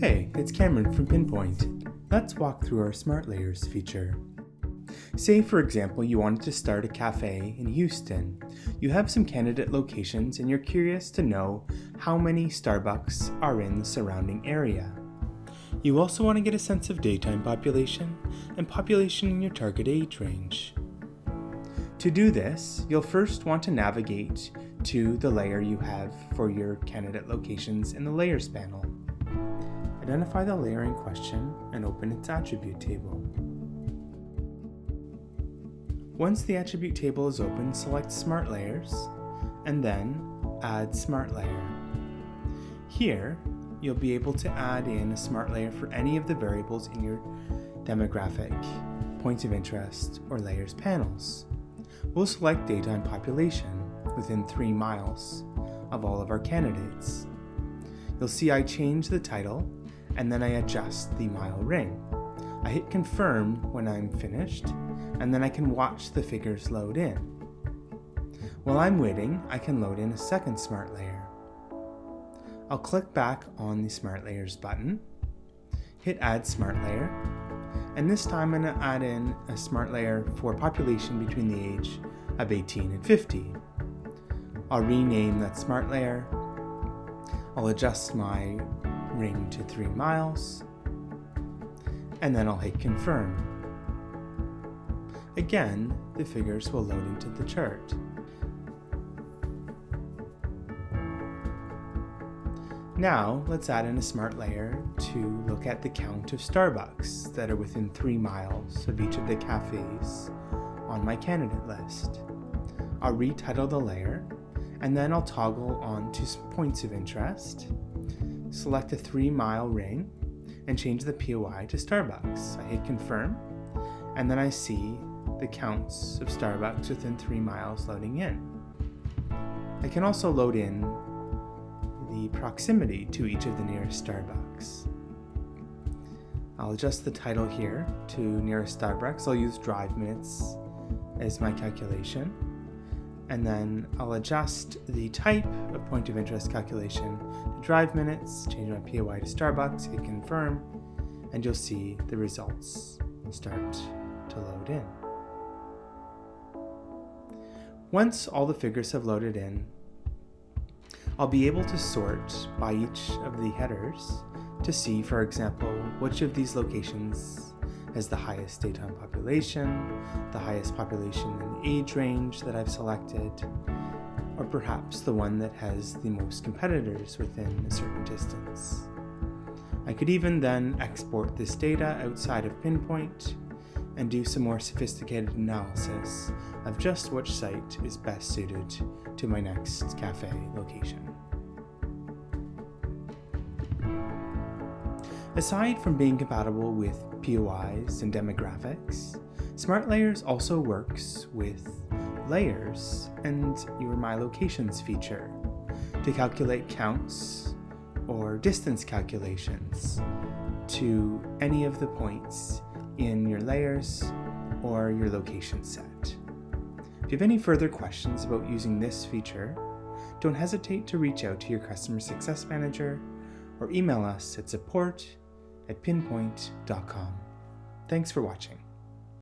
Hey, it's Cameron from PiinPoint. Let's walk through our Smart Layers feature. Say, for example, you wanted to start a cafe in Houston. You have some candidate locations and you're curious to know how many Starbucks are in the surrounding area. You also want to get a sense of daytime population and population in your target age range. To do this, you'll first want to navigate to the layer you have for your candidate locations in the Layers panel. Identify the layer in question and open its attribute table. Once the attribute table is open, select Smart Layers and then Add Smart Layer. Here, you'll be able to add in a smart layer for any of the variables in your demographic, points of interest, or layers panels. We'll select daytime population within 3 miles of all of our candidates. You'll see I change the title and then I adjust the mile ring. I hit confirm when I'm finished, and then I can watch the figures load in. While I'm waiting, I can load in a second smart layer. I'll click back on the Smart Layers button, hit Add Smart Layer, and this time I'm going to add in a smart layer for population between the age of 18 and 50. I'll rename that smart layer. I'll adjust my ring to 3 miles, and then I'll hit confirm. Again, the figures will load into the chart. Now, let's add in a smart layer to look at the count of Starbucks that are within 3 miles of each of the cafes on my candidate list. I'll retitle the layer, and then I'll toggle on to points of interest, select a 3-mile ring, and change the POI to Starbucks. I hit confirm, and then I see the counts of Starbucks within 3 miles loading in. I can also load in the proximity to each of the nearest Starbucks. I'll adjust the title here to nearest Starbucks. I'll use drive minutes as my calculation. And then I'll adjust the type of point of interest calculation to drive minutes, change my POI to Starbucks, hit confirm, and you'll see the results start to load in. Once all the figures have loaded in, I'll be able to sort by each of the headers to see, for example, which of these locations has the highest daytime population, the highest population in the age range that I've selected, or perhaps the one that has the most competitors within a certain distance. I could even then export this data outside of PiinPoint and do some more sophisticated analysis of just which site is best suited to my next cafe location. Aside from being compatible with POIs and demographics, Smart Layers also works with Layers and your My Locations feature to calculate counts or distance calculations to any of the points in your layers or your location set. If you have any further questions about using this feature, don't hesitate to reach out to your customer success manager or email us at support@piinpoint.com. Thanks for watching.